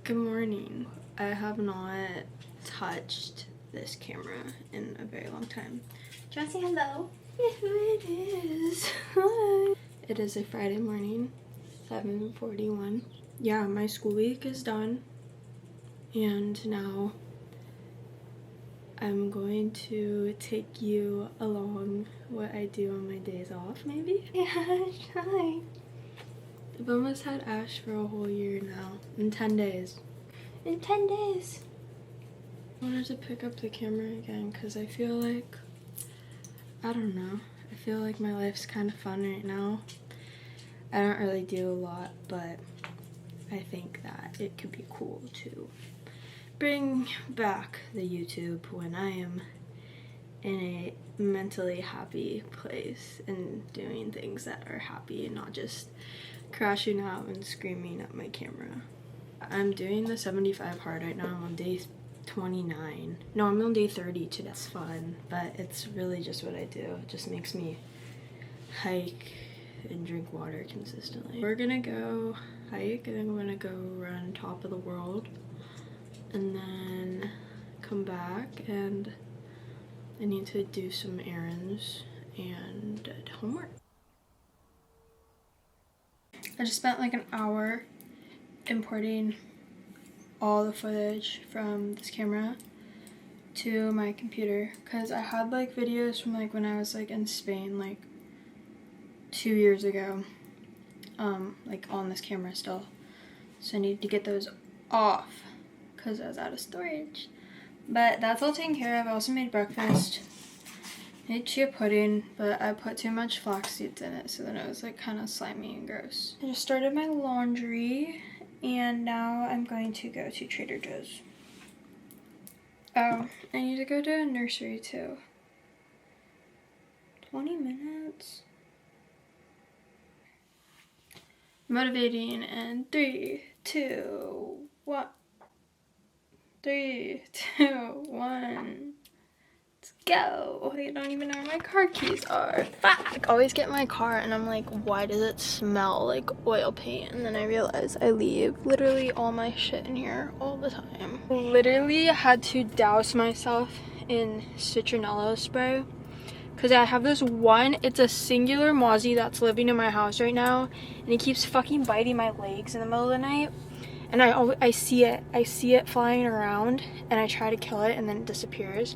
Good morning. I have not touched this camera in a very long time. Do you want to say hello? It is. Hi. It is a Friday morning, 7:41. Yeah, my school week is done. And now I'm going to take you along what I do on my days off, maybe? Yeah, hi. I've almost had Ash for a whole year now. In 10 days. In 10 days. I wanted to pick up the camera again because I feel like, I don't know, I feel like my life's kind of fun right now. I don't really do a lot, but I think that it could be cool to bring back the YouTube when I am in a mentally happy place and doing things that are happy and not just crashing out and screaming at my camera. I'm doing the 75 hard right now. I'm on day 29. No, I'm on day 30 today. It's fun, but it's really just what I do. It just makes me hike and drink water consistently. We're gonna go hike and then we're gonna go run top of the world and then come back, and I need to do some errands and homework. I just spent like an hour importing all the footage from this camera to my computer because I had like videos from like when I was like in Spain like 2 years ago, like on this camera still. So I need to get those off because I was out of storage. But that's all taken care of. I also made breakfast. I made chia pudding, but I put too much flax seeds in it, so then it was like kind of slimy and gross. I just started my laundry, and now I'm going to go to Trader Joe's. Oh, I need to go to a nursery too. 20 minutes. Motivating in 3, 2, 1. 3, 2, 1. Let's go. I don't even know where my car keys are. Fuck. I always get in my car and I'm like, why does it smell like oil paint? And then I realize I leave literally all my shit in here all the time. Literally had to douse myself in citronella spray because I have this one, it's a singular mozzie that's living in my house right now, and he keeps fucking biting my legs in the middle of the night. And I see it flying around, and I try to kill it, and then it disappears.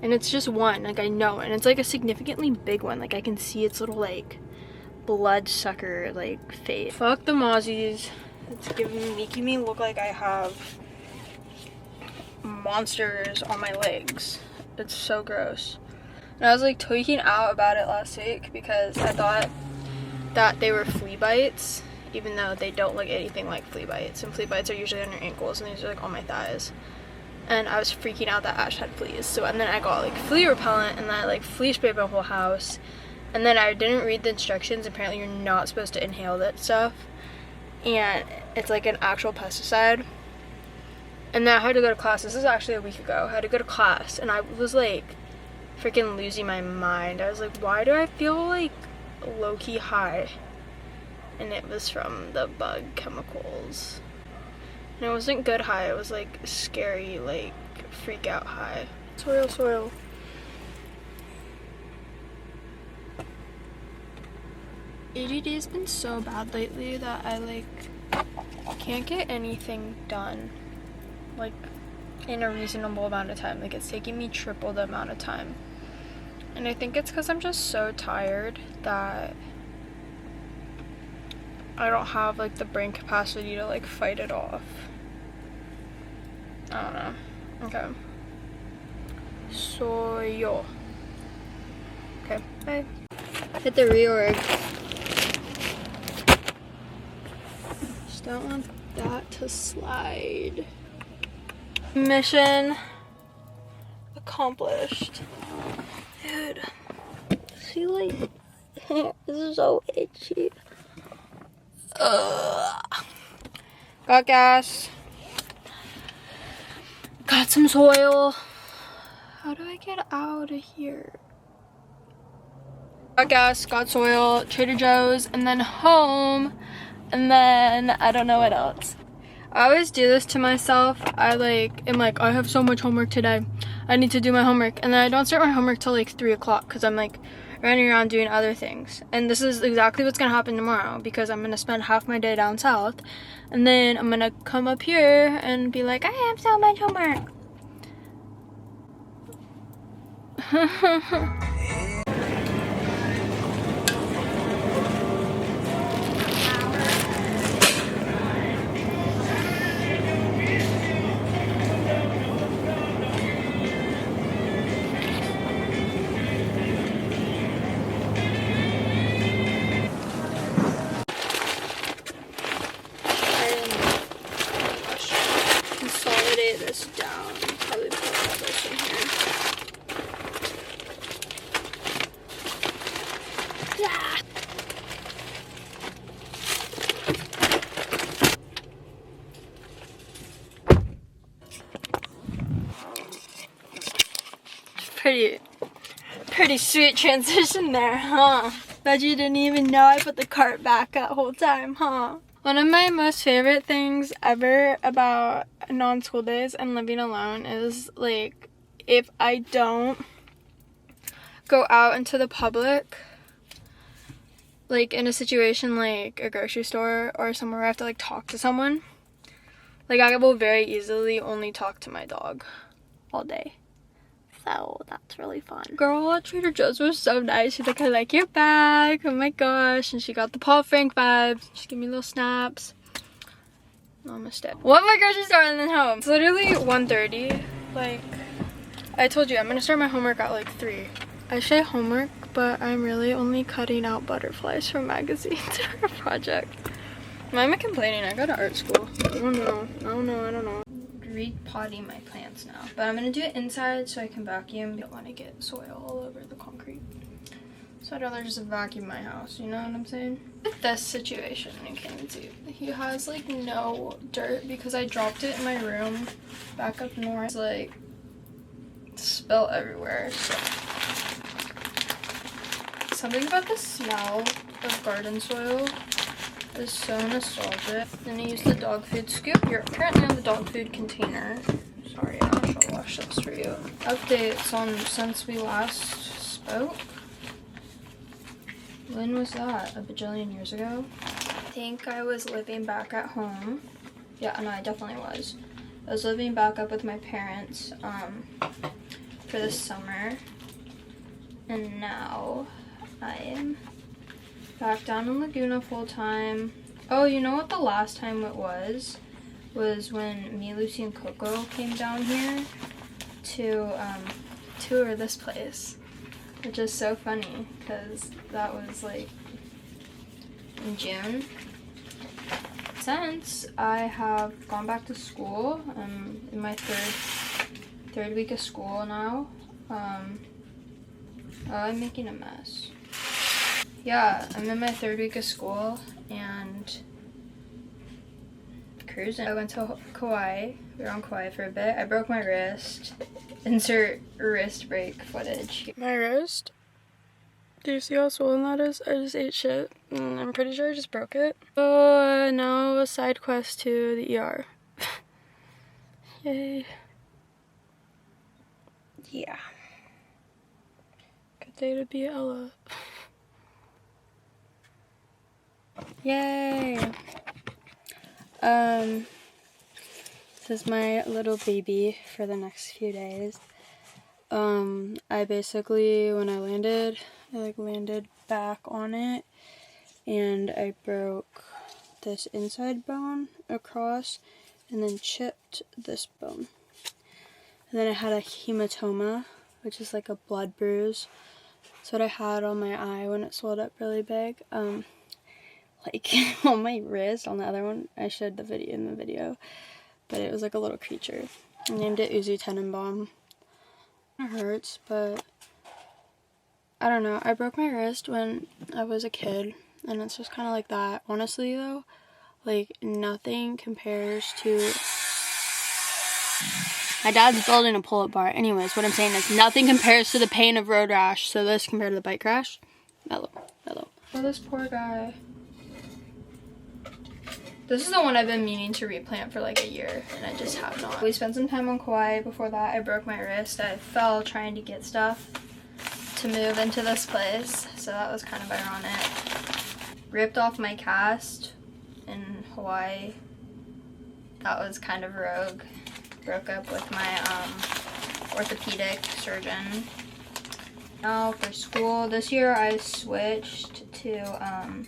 And it's just one, like I know, and it's like a significantly big one. Like I can see its little like bloodsucker like face. Fuck the mozzies. It's making me look like I have monsters on my legs. It's so gross. And I was like tweaking out about it last week because I thought that they were flea bites, even though they don't look anything like flea bites. And flea bites are usually on your ankles, and these are like on my thighs. And I was freaking out that Ash had fleas. And then I got like flea repellent, and then I like flea sprayed my whole house. And then I didn't read the instructions. Apparently you're not supposed to inhale that stuff. And it's like an actual pesticide. And then I had to go to class. This is actually a week ago. I had to go to class, and I was like freaking losing my mind. I was like, why do I feel like low-key high? And it was from the bug chemicals. And it wasn't good high, it was like scary, like freak out high. Soil. ADD has been so bad lately that I like can't get anything done like in a reasonable amount of time. Like it's taking me triple the amount of time. And I think it's because I'm just so tired that I don't have like the brain capacity to like fight it off. I don't know. Okay. Soyo. Okay, bye. Hit the reorg. Just don't want that to slide. Mission accomplished. Dude. See, like, this is so itchy. Got gas. Got some soil. How do I get out of here? Got gas, got soil, Trader Joe's, and then home, and then I don't know what else. I always do this to myself. I have so much homework today. I need to do my homework. And then I don't start my homework till like 3 o'clock because I'm like running around doing other things. And this is exactly what's gonna happen tomorrow because I'm gonna spend half my day down south. And then I'm gonna come up here and be like, I have so much homework. Consolidate this down. Probably put all this in here. Yeah. Pretty sweet transition there, huh? Bet you didn't even know I put the cart back that whole time, huh? One of my most favorite things ever about non-school days and living alone is like if I don't go out into the public, like in a situation like a grocery store or somewhere where I have to like talk to someone, like I will very easily only talk to my dog all day. So that's really fun. Girl at Trader Joe's was so nice. She's like, I like your bag. Oh my gosh. And she got the Paul Frank vibes. She gave me little snaps. Namaste. One more grocery store and then home. It's literally 1:30. Like, I told you, I'm gonna start my homework at like 3. I say homework, but I'm really only cutting out butterflies from magazines for a project. Why am I complaining? I go to art school. I don't know. Repotting my plants now, but I'm gonna do it inside so I can vacuum. I don't want to get soil all over the concrete, so I'd rather just vacuum my house, you know what I'm saying? With this situation, you can see he has like no dirt because I dropped it in my room back up north. It's like spill everywhere. So something about the smell of garden soil is so nostalgic. Then I use the dog food scoop. You're currently on the dog food container. Sorry, Ash, I'll wash this for you. Updates on since we last spoke. When was that? A bajillion years ago? I think I was living back at home. Yeah, no, I definitely was. I was living back up with my parents for the summer. And now I am back down in Laguna full time. Oh, you know what the last time it was when me, Lucy, and Coco came down here to tour this place, which is so funny because that was like in June. Since I have gone back to school, I'm in my third week of school now. I'm making a mess. Yeah, I'm in my 3rd week of school and cruising. I went to Kauai. We were on Kauai for a bit. I broke my wrist. Insert wrist break footage. My wrist? Do you see how swollen that is? I just ate shit and I'm pretty sure I just broke it. So now a side quest to the ER. Yay. Yeah. Good day to be Ella. Yay! This is my little baby for the next few days. I basically, when I landed, landed back on it, and I broke this inside bone across, and then chipped this bone. And then I had a hematoma, which is like a blood bruise. That's what I had on my eye when it swelled up really big. Like on my wrist, on the other one, I showed the video in the video, but it was like a little creature. I named it Uzi Tenenbaum. It hurts, but I don't know. I broke my wrist when I was a kid, and it's just kind of like that. Honestly, though, like nothing compares to. My dad's building a pull-up bar. Anyways, what I'm saying is nothing compares to the pain of road rash. So this compared to the bike crash, mellow. Oh, this poor guy. This is the one I've been meaning to replant for like a year, and I just have not. We spent some time on Kauai. Before that, I broke my wrist. I fell trying to get stuff to move into this place, so that was kind of ironic. Ripped off my cast in Hawaii. That was kind of rogue. Broke up with my orthopedic surgeon. Now for school, this year I switched to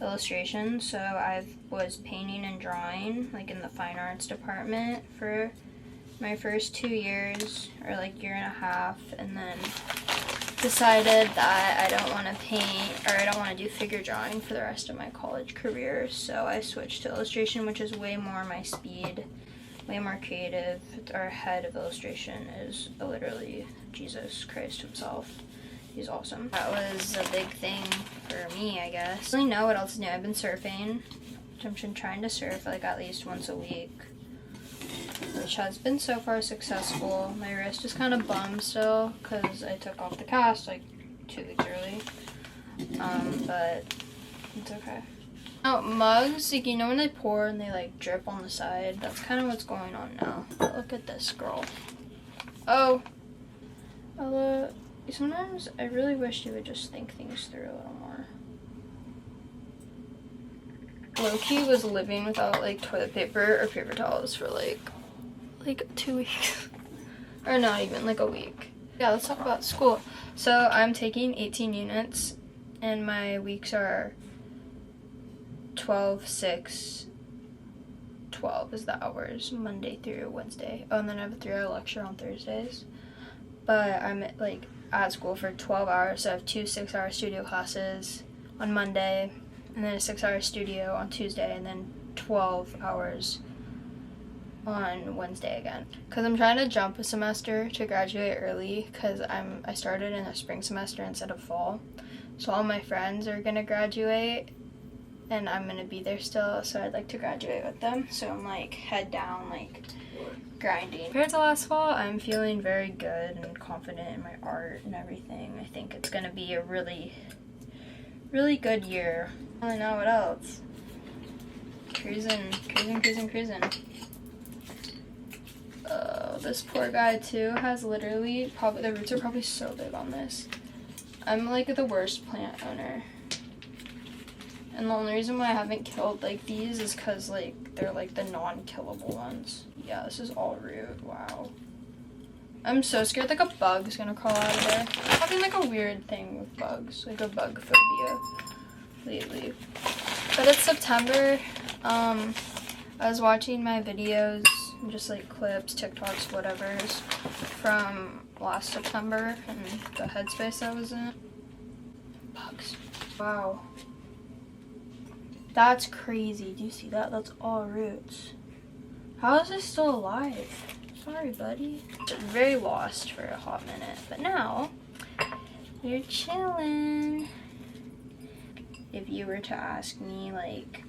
illustration, so I was painting and drawing like in the fine arts department for my first 2 years, or like year and a half, and then decided that I don't want to paint, or I don't want to do figure drawing for the rest of my college career, so I switched to illustration, which is way more my speed, way more creative. Our head of illustration is literally Jesus Christ himself. He's awesome. That was a big thing for me, I guess. I don't really know what else to do. I've been surfing, which I've been trying to surf like at least once a week, which has been so far successful. My wrist is kind of bummed still because I took off the cast like 2 weeks early, but it's okay. Oh, mugs, like, you know when they pour and they like drip on the side? That's kind of what's going on now. But look at this girl. Oh, Ella, sometimes I really wish you would just think things through a little more. Loki was living without like toilet paper or paper towels for like 2 weeks. Or not even, like a week. Yeah, let's talk about school. So I'm taking 18 units and my weeks are 12, 6, 12 is the hours, Monday through Wednesday. Oh, and then I have a 3-hour lecture on Thursdays. But I'm like at school for 12 hours, so I have 2 6-hour studio classes on Monday, and then a 6-hour studio on Tuesday, and then 12 hours on Wednesday again. Because I'm trying to jump a semester to graduate early, because I started in a spring semester instead of fall. So all my friends are going to graduate, and I'm going to be there still, so I'd like to graduate with them. So I'm like head down, like grinding. Compared to last fall, I'm feeling very good and confident in my art and everything. I think it's going to be a really, really good year. I don't know what else. Cruising. This poor guy too has literally, probably the roots are probably so big on this. I'm like the worst plant owner. And the only reason why I haven't killed like these is because like they're like the non-killable ones. Yeah, this is all root. Wow. I'm so scared like a bug's gonna crawl out of there. I'm having like a weird thing with bugs, like a bug phobia lately. But it's September. I was watching my videos, just like clips, TikToks, whatever's from last September and the headspace I was in. Bugs. Wow. That's crazy. Do you see that? That's all roots. How is this still alive? Sorry, buddy. Very lost for a hot minute, but now you're chilling. If you were to ask me, like,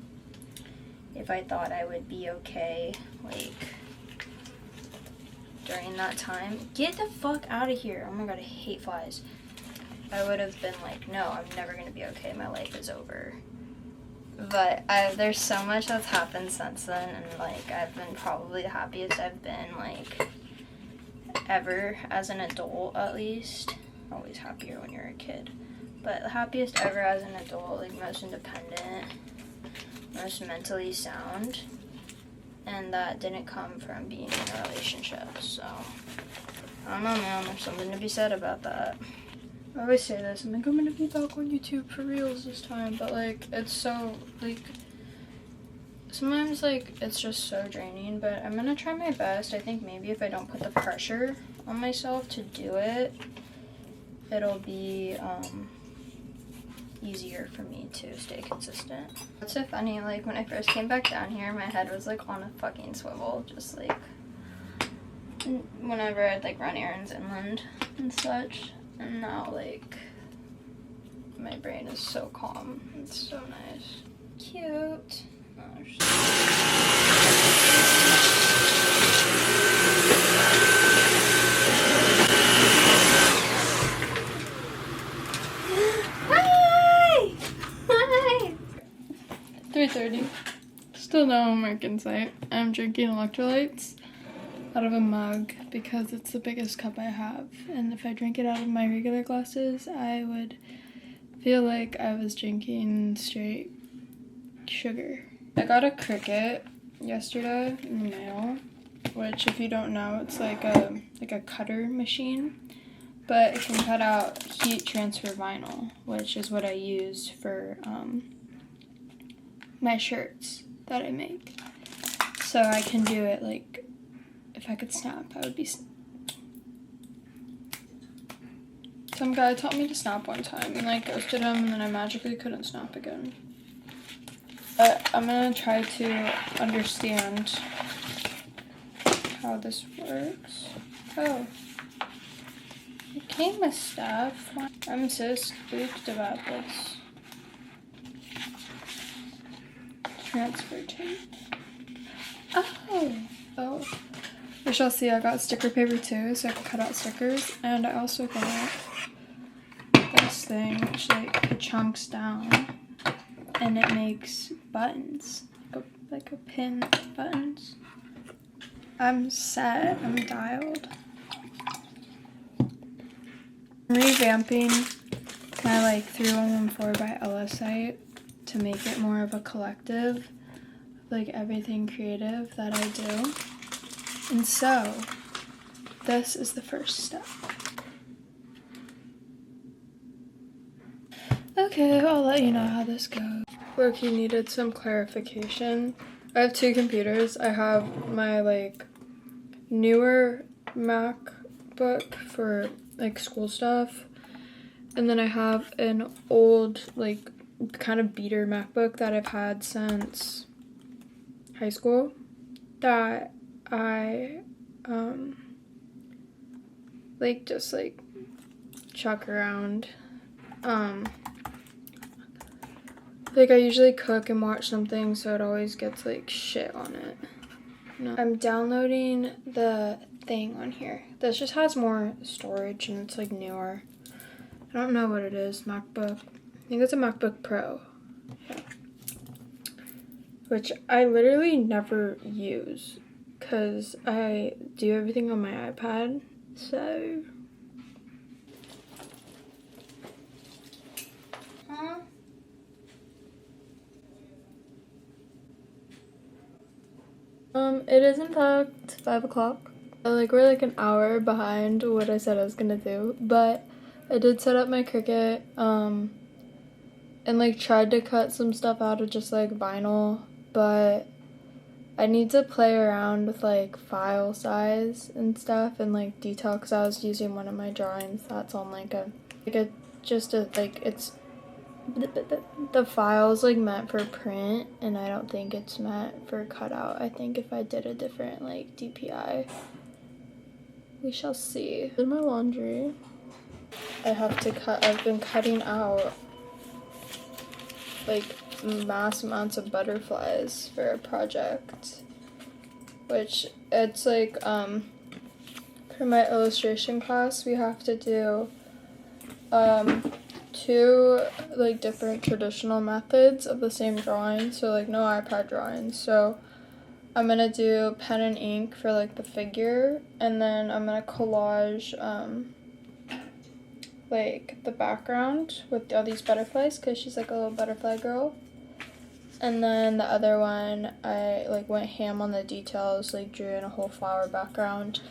if I thought I would be okay, like, during that time, get the fuck out of here. Oh my god, I hate flies. I would have been like, no, I'm never gonna be okay. My life is over. But there's so much that's happened since then, and like I've been probably the happiest I've been like ever as an adult, at least. Always happier when you're a kid, but the happiest ever as an adult, like most independent, most mentally sound, and that didn't come from being in a relationship. So I don't know, man, there's something to be said about that. I always say this, I'm like, I'm gonna be back on YouTube for reals this time, but like, it's so, like, sometimes, like, it's just so draining, but I'm gonna try my best. I think maybe if I don't put the pressure on myself to do it, it'll be, easier for me to stay consistent. It's so funny, like, when I first came back down here, my head was, like, on a fucking swivel, just, like, whenever I'd, like, run errands inland and such. And now, like, my brain is so calm. It's so nice. Cute. Oh, hi! Hi! 3:30. Still no homework in sight. I'm drinking electrolytes out of a mug because it's the biggest cup I have. And if I drink it out of my regular glasses, I would feel like I was drinking straight sugar. I got a Cricut yesterday in the mail, which if you don't know, it's like a cutter machine, but it can cut out heat transfer vinyl, which is what I use for my shirts that I make. So I can do it like, if I could snap, I would be. Some guy taught me to snap one time and like ghosted him, and then I magically couldn't snap again. But I'm gonna try to understand how this works. Oh, it came with stuff. I'm so spooked about this. Transfer tape. Oh. We shall see. I got sticker paper too, so I can cut out stickers. And I also got this thing, which like it chunks down, and it makes buttons, like a pin buttons. I'm set. I'm dialed. I'm revamping my like 3114 by Ella site to make it more of a collective, like everything creative that I do. And so, this is the first step. Okay, I'll let you know how this goes. Loki needed some clarification. I have two computers. I have my like newer MacBook for like school stuff, and then I have an old like kind of beater MacBook that I've had since high school that I like just like chuck around. Like I usually cook and watch something, so it always gets like shit on it. No. I'm downloading the thing on here. This just has more storage and it's like newer. I don't know what it is. MacBook. I think it's a MacBook Pro. Yeah. Which I literally never use because I do everything on my iPad. So. Huh? It is in fact 5 o'clock. Like we're like an hour behind what I said I was gonna do, but I did set up my Cricut, and like tried to cut some stuff out of just like vinyl, but I need to play around with like file size and stuff and like detail, because I was using one of my drawings that's on like it's the file's like meant for print, and I don't think it's meant for cutout. I think if I did a different like DPI, we shall see. In my laundry, I have to cut. I've been cutting out like mass amounts of butterflies for a project, which it's like for my illustration class we have to do 2 like different traditional methods of the same drawing, so like no iPad drawings. So I'm gonna do pen and ink for like the figure, and then I'm gonna collage like the background with all these butterflies because she's like a little butterfly girl. And then the other one I like went ham on the details, like drew in a whole flower background.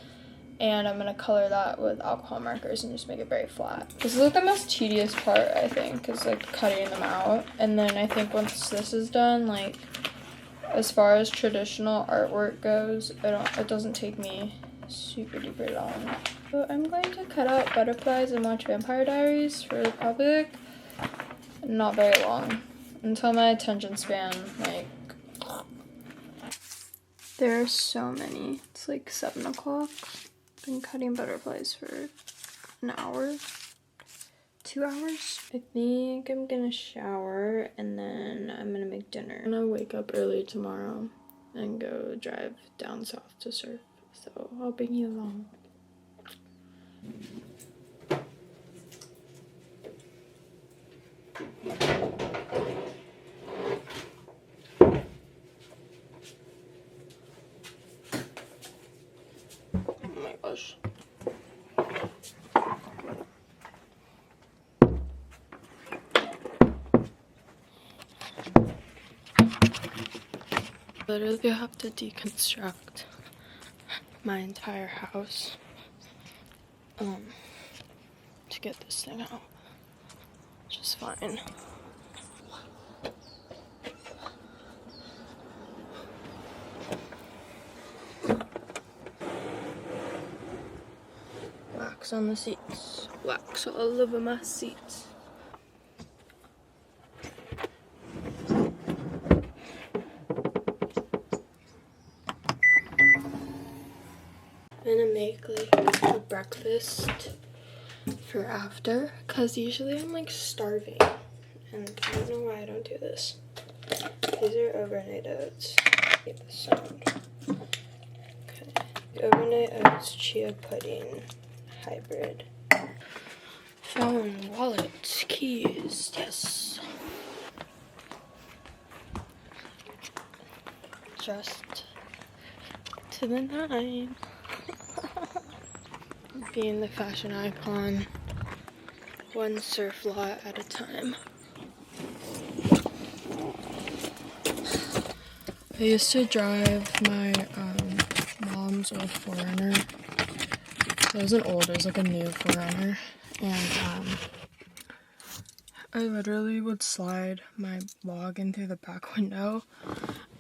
And I'm gonna color that with alcohol markers and just make it very flat. This is like the most tedious part, I think, is like cutting them out. And then I think once this is done, like as far as traditional artwork goes, it doesn't take me super duper long. So I'm going to cut out butterflies and watch Vampire Diaries for probably like not very long, until my attention span like. There are so many. It's like 7 o'clock. Been cutting butterflies for an hour, 2 hours. I think I'm gonna shower and then I'm gonna make dinner. I'm gonna wake up early tomorrow and go drive down south to surf, so I'll bring you along. Literally have to deconstruct my entire house to get this thing out, which is fine. Wax on the seats. Wax all over my seats. I'm gonna make like a breakfast for after, because usually I'm like starving and I don't know why I don't do this. These are overnight oats. Get the sound. Okay. Overnight oats chia pudding hybrid. Phone, wallet, keys, yes. Just to the nine. Being the fashion icon, one surf lot at a time. I used to drive my mom's old 4Runner. It wasn't old, it was like a new 4Runner. And I literally would slide my log in through the back window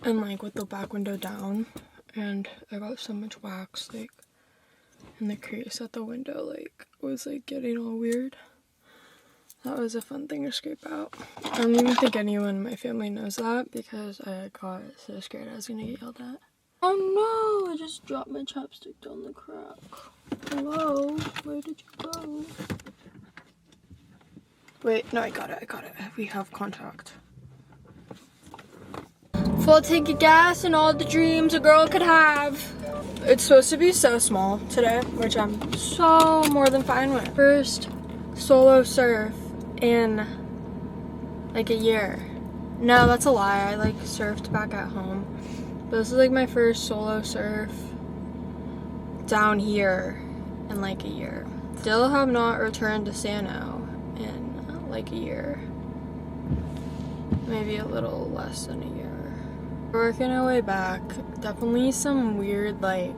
and like with the back window down, and I got so much wax like in the crease at the window, like was like getting all weird. That was a fun thing to scrape out. I don't even think anyone in my family knows that because I got so scared I was gonna get yelled at. Oh no, I just dropped my chapstick down the crack. Hello, where did you go? Wait, no, I got it. We have contact. Full tank of gas and all the dreams a girl could have. It's supposed to be so small today, which I'm so more than fine with. First solo surf in like a year. No, that's a lie. I like surfed back at home. But this is like my first solo surf down here in like a year. Still have not returned to Sano in like a year. Maybe a little less than a year. Working our way back, definitely some weird like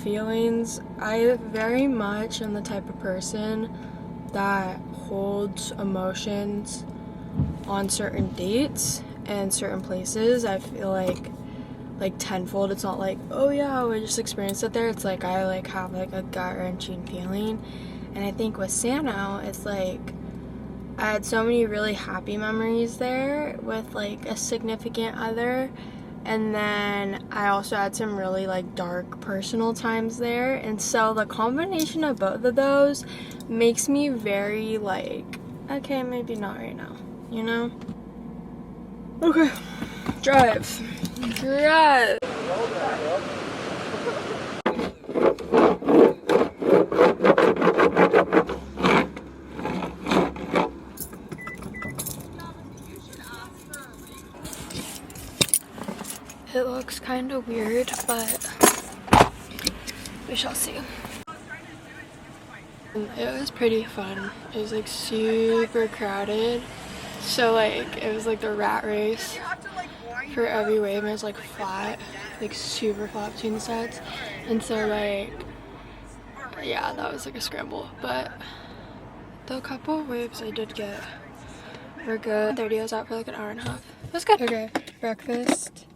feelings. I very much am the type of person that holds emotions on certain dates and certain places. I feel like tenfold. It's not like, oh yeah, we just experienced it there. It's like I like have like a gut-wrenching feeling. And I think with Sano, it's like I had so many really happy memories there with like a significant other, and then I also had some really like dark personal times there, and so the combination of both of those makes me very like, okay, maybe not right now, you know? Okay, drive. It looks kind of weird, but we shall see. It was pretty fun. It was like super crowded. So like it was like the rat race for every wave, and it was like flat, like super flat between the sets. And so like, yeah, that was like a scramble. But the couple of waves I did get were good. 30, I was out for like an hour and a half. It was good. Okay, breakfast.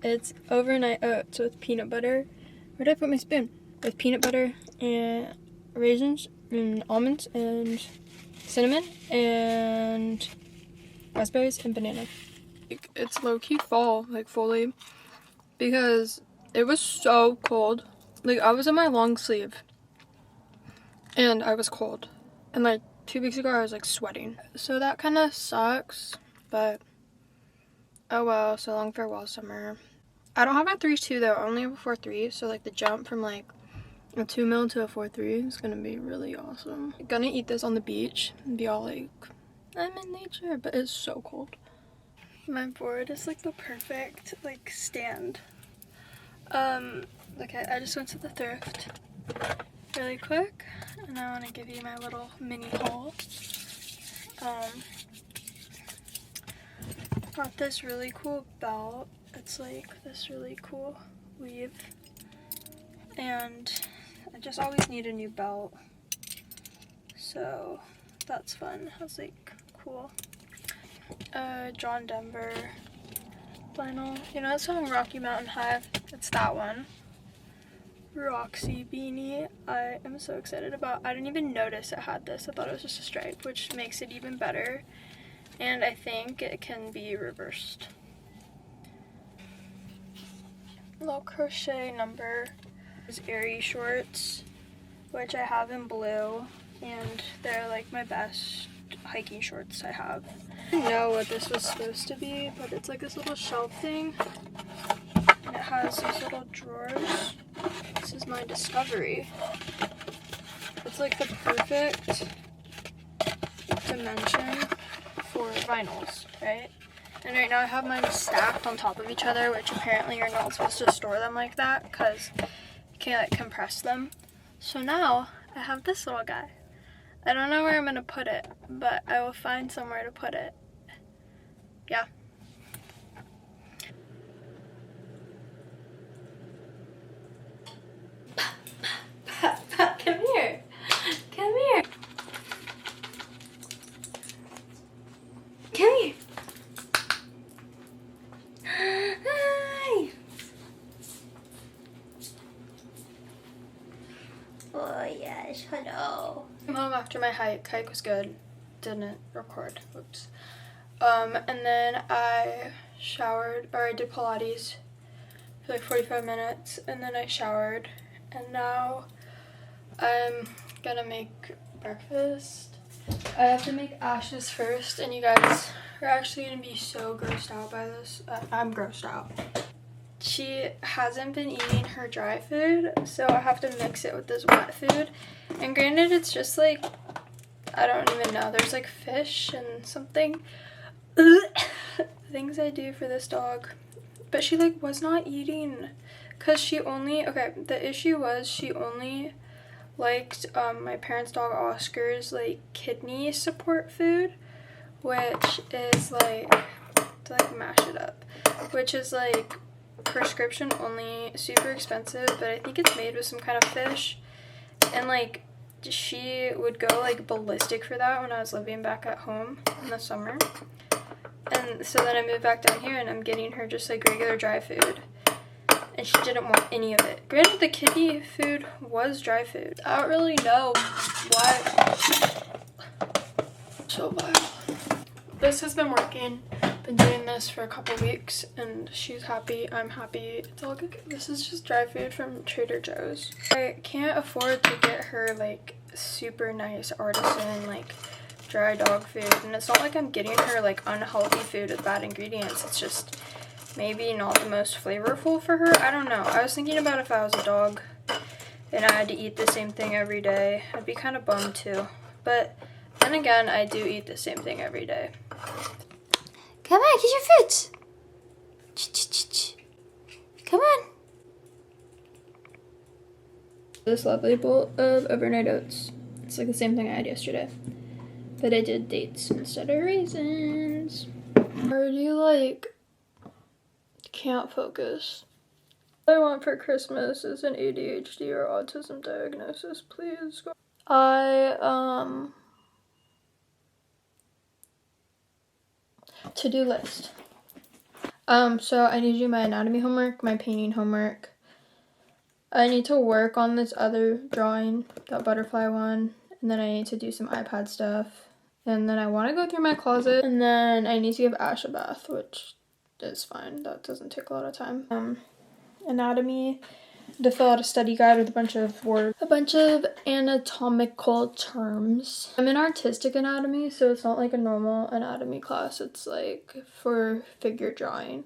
It's overnight oats with peanut butter. Where did I put my spoon? With peanut butter and raisins and almonds and cinnamon and raspberries and banana. It's low-key fall, like fully, because it was so cold. Like I was in my long sleeve and I was cold. And like 2 weeks ago I was like sweating. So that kind of sucks, but oh well, so long farewell summer. I don't have a 3.2 though, I only have a 4.3, so like the jump from like a 2 mil to a 4.3 is gonna be really awesome. I'm gonna eat this on the beach and be all like, I'm in nature, but it's so cold. My board is like the perfect like stand. Okay, I just went to the thrift really quick and I want to give you my little mini haul. Got this really cool belt. It's like this really cool weave. And I just always need a new belt. So that's fun. That's like cool. John Denver vinyl. You know that song Rocky Mountain High? It's that one. Roxy beanie. I am so excited about. I didn't even notice it had this. I thought it was just a stripe, which makes it even better. And I think it can be reversed. Little crochet number is Aerie shorts, which I have in blue, and they're like my best hiking shorts I have. I didn't know what this was supposed to be, but it's like this little shelf thing, and it has these little drawers. This is my discovery. It's like the perfect dimension for vinyls, right? And right now I have mine stacked on top of each other, which apparently you're not supposed to store them like that because you can't like compress them. So now I have this little guy. I don't know where I'm gonna put it, but I will find somewhere to put it. Yeah. Come here. Come here. Come here. Hi. Oh yes, hello. I'm home after my hike. Hike was good. Didn't record. Oops. And then I showered, or I did Pilates for like 45 minutes, and then I showered, and now I'm gonna make breakfast. I have to make Ash's first, and you guys are actually gonna be so grossed out by this. I'm grossed out. She hasn't been eating her dry food, so I have to mix it with this wet food. And granted, it's just like, I don't even know, there's like fish and something. Things I do for this dog. But she like was not eating, because she only, okay, the issue was she only liked my parents' dog Oscar's like kidney support food, which is like, to like mash it up, which is like prescription only, super expensive, but I think it's made with some kind of fish. And like she would go like ballistic for that when I was living back at home in the summer. And so then I moved back down here and I'm getting her just like regular dry food. And she didn't want any of it. Granted, the kidney food was dry food. I don't really know why. So vile. This has been working. Been doing this for a couple weeks and she's happy. I'm happy. It's all good. This is just dry food from Trader Joe's. I can't afford to get her like super nice artisan like dry dog food. And it's not like I'm getting her like unhealthy food with bad ingredients. It's just maybe not the most flavorful for her. I don't know. I was thinking about if I was a dog and I had to eat the same thing every day. I'd be kind of bummed too. But then again, I do eat the same thing every day. Come on, get your food. Come on. This lovely bowl of overnight oats. It's like the same thing I had yesterday. But I did dates instead of raisins. Or do you like can't focus? All I want for Christmas is an ADHD or autism diagnosis, please. To-do list. So I need to do my anatomy homework, my painting homework. I need to work on this other drawing, that butterfly one, and then I need to do some iPad stuff. And then I want to go through my closet, and then I need to give Ash a bath, which is fine. That doesn't take a lot of time. Anatomy, to fill out a study guide with a bunch of words, a bunch of anatomical terms. I'm in artistic anatomy, so it's not like a normal anatomy class. It's like for figure drawing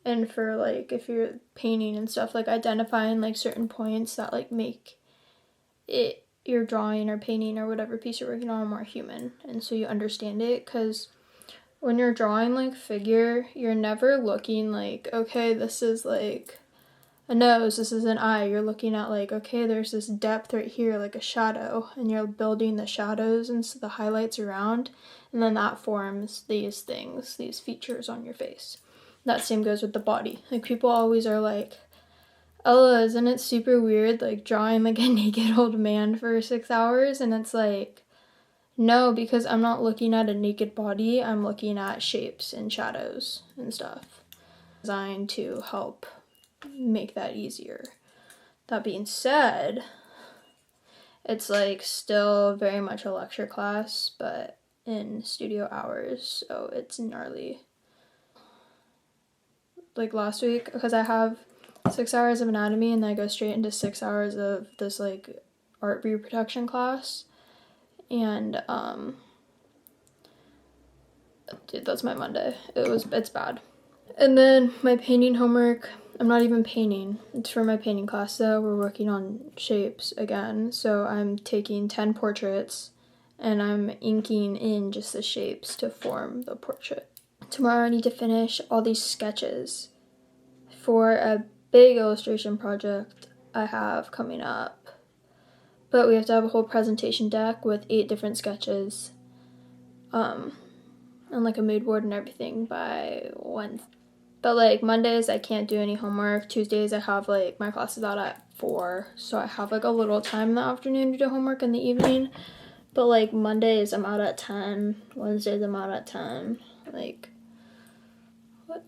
and for like if you're painting and stuff, like identifying like certain points that like make it, your drawing or painting or whatever piece you're working on, more human, and so you understand it. Because when you're drawing like figure, you're never looking like, okay, this is like a nose, this is an eye. You're looking at like, okay, there's this depth right here, like a shadow, and you're building the shadows and the highlights around, and then that forms these things, these features on your face. That same goes with the body. Like, people always are like, Ella, isn't it super weird, like, drawing like a naked old man for 6 hours? And it's like, no, because I'm not looking at a naked body, I'm looking at shapes and shadows and stuff. Designed to help make that easier. That being said, it's like still very much a lecture class, but in studio hours, so it's gnarly. Like last week, because I have 6 hours of anatomy and then I go straight into 6 hours of this like art reproduction class, and dude, that's my Monday. It's bad. And then my painting homework, I'm not even painting. It's for my painting class though. We're working on shapes again. So I'm taking 10 portraits and I'm inking in just the shapes to form the portrait. Tomorrow I need to finish all these sketches for a big illustration project I have coming up. But we have to have a whole presentation deck with 8 different sketches. And like a mood board and everything by Wednesday. But like Mondays I can't do any homework. Tuesdays I have like my class is out at 4, so I have like a little time in the afternoon to do homework in the evening. But like Mondays I'm out at 10, Wednesdays I'm out at 10. Like, what?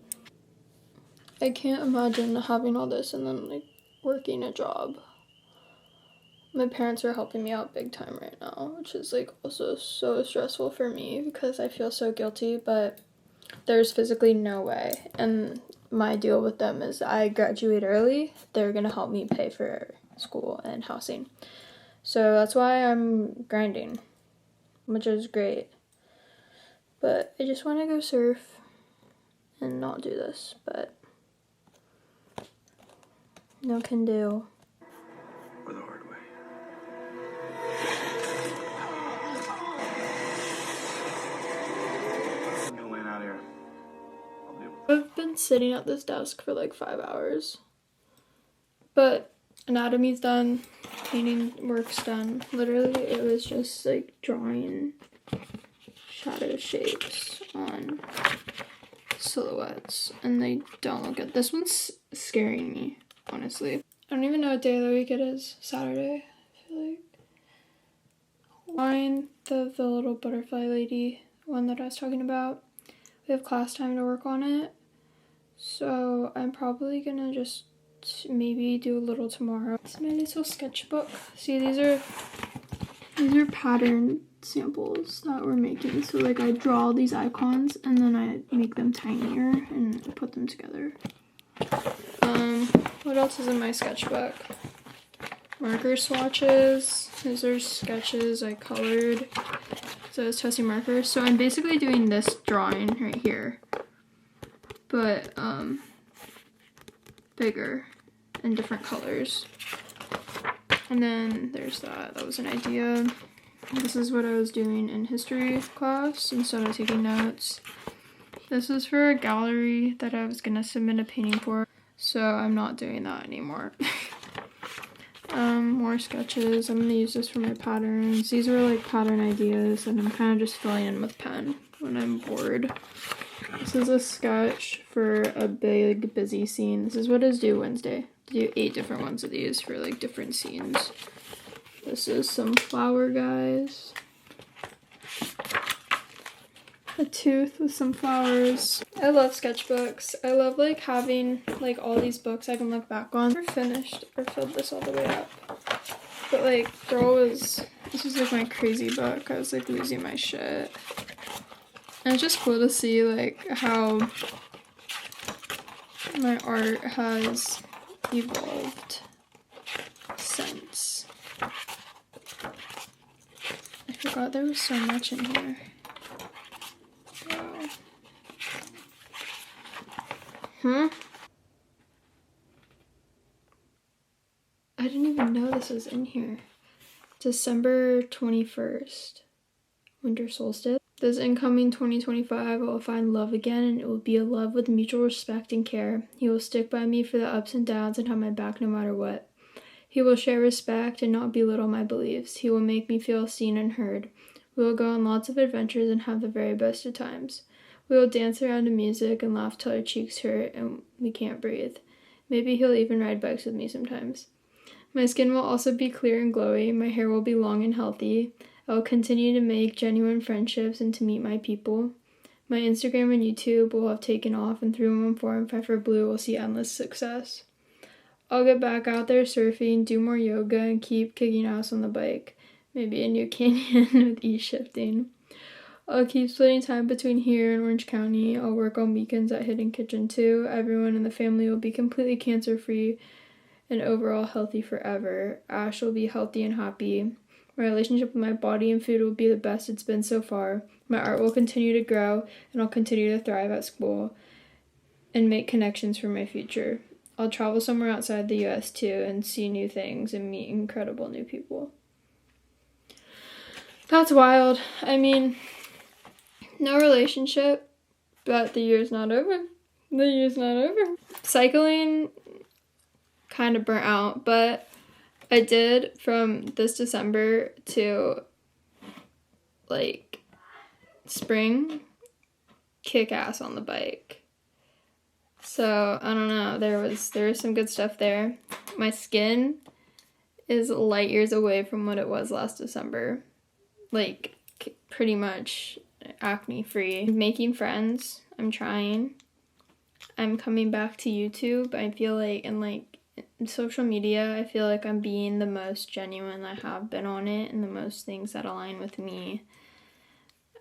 I can't imagine having all this and then like working a job. My parents are helping me out big time right now, which is like also so stressful for me because I feel so guilty, but there's physically no way. And my deal with them is I graduate early, they're gonna help me pay for school and housing. So that's why I'm grinding, which is great. But I just want to go surf and not do this, but no can do. Or the hard way. I'm gonna land out here. I've been sitting at this desk for like 5 hours, but anatomy's done, painting work's done. Literally, it was just like drawing shadow shapes on silhouettes, and they don't look good. This one's scaring me, honestly. I don't even know what day of the week it is. Saturday, I feel like. Drawing the little butterfly lady one that I was talking about. We have class time to work on it, so I'm probably gonna just maybe do a little tomorrow. It's my little sketchbook. See, these are pattern samples that we're making. So like I draw these icons and then I make them tinier and put them together. What else is in my sketchbook? Marker swatches. These are sketches I colored. So it's testing markers. So I'm basically doing this drawing right here, but bigger and different colors. And then there's that. That was an idea. This is what I was doing in history class instead of taking notes. This is for a gallery that I was gonna submit a painting for, so I'm not doing that anymore. More sketches. I'm gonna use this for my patterns. These were like pattern ideas and I'm kind of just filling in with pen when I'm bored. This is a sketch for a big busy scene. This is what is due Wednesday. I do 8 different ones of these for like different scenes. This is some flower guys. A tooth with some flowers. I love sketchbooks. I love like having like all these books I can look back on. We're finished or filled this all the way up. But like this was like my crazy book. I was like losing my shit. And it's just cool to see like how my art has evolved since. I forgot there was so much in here. Wow. I didn't even know this was in here. December 21st, winter solstice. This incoming 2025, I will find love again, and it will be a love with mutual respect and care. He will stick by me for the ups and downs and have my back no matter what. He will share respect and not belittle my beliefs. He will make me feel seen and heard. We will go on lots of adventures and have the very best of times. We will dance around to music and laugh till our cheeks hurt and we can't breathe. Maybe he'll even ride bikes with me sometimes. My skin will also be clear and glowy. My hair will be long and healthy. I will continue to make genuine friendships and to meet my people. My Instagram and YouTube will have taken off, and 314 and Pfeiffer Blue will see endless success. I'll get back out there surfing, do more yoga, and keep kicking ass on the bike. Maybe a new canyon with ease shifting. I'll keep splitting time between here and Orange County. I'll work on weekends at Hidden Kitchen too. Everyone in the family will be completely cancer-free and overall healthy forever. Ash will be healthy and happy. My relationship with my body and food will be the best it's been so far. My art will continue to grow, and I'll continue to thrive at school and make connections for my future. I'll travel somewhere outside the US too and see new things and meet incredible new people. That's wild. I mean, no relationship, but the year's not over. The year's not over. Cycling kind of burnt out, but I did from this December to like spring kick ass on the bike. So I don't know, there was some good stuff there. My skin is light years away from what it was last December. Like pretty much acne free. Making friends, I'm trying. I'm coming back to YouTube. I feel like, and like social media, I feel like I'm being the most genuine I have been on it, and the most things that align with me.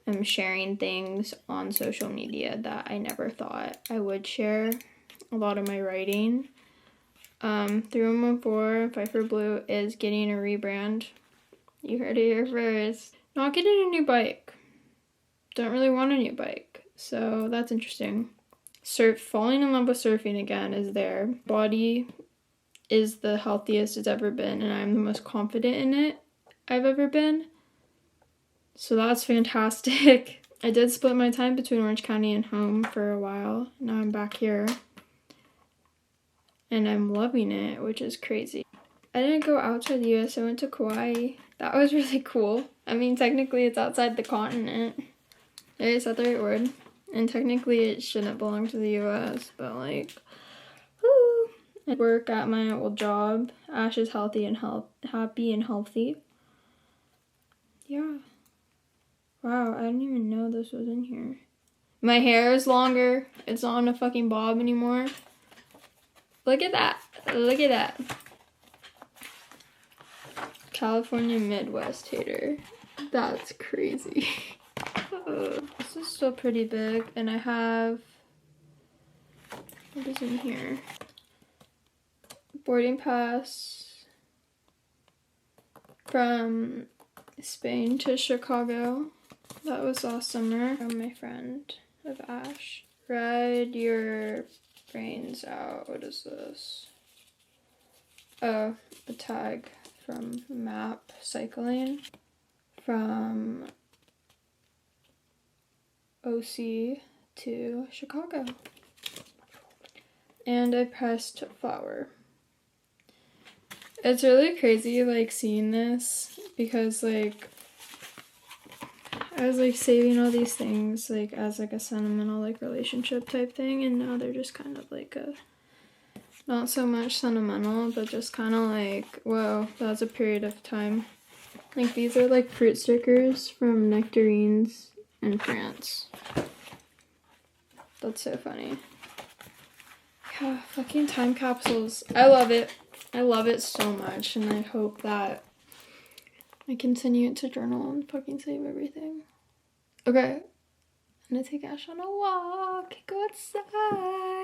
I'm sharing things on social media that I never thought I would share. A lot of my writing. 3114 Pfeiffer Blue is getting a rebrand. You heard it here first. Not getting a new bike. Don't really want a new bike. So that's interesting. Falling in love with surfing again is there. Body is the healthiest it's ever been, and I'm the most confident in it I've ever been. So that's fantastic. I did split my time between Orange County and home for a while. Now I'm back here. And I'm loving it, which is crazy. I didn't go outside the US. I went to Kauai. That was really cool. I mean, technically it's outside the continent. Is that the right word? And technically it shouldn't belong to the US, but like, woo. I work at my old job. Ash is healthy and happy and healthy. Yeah. Wow, I didn't even know this was in here. My hair is longer. It's not in a fucking bob anymore. Look at that. Look at that. California Midwest hater. That's crazy. This is still pretty big, and I have, what is in here? Boarding pass from Spain to Chicago. That was last summer from my friend of Ash. Ride your brains out. What is this? Oh, a tag from Map Cycling from OC to Chicago. And I pressed flower. It's really crazy like seeing this, because like I was like saving all these things like as like a sentimental like relationship type thing, and now they're just kind of like a not so much sentimental, but just kind of like, whoa, that was a period of time. Like these are like fruit stickers from Nectarines in France. That's so funny. Yeah, fucking time capsules. I love it. I love it so much, and I hope that I continue to journal and fucking save everything. Okay, I'm gonna take Ash on a walk. Go outside.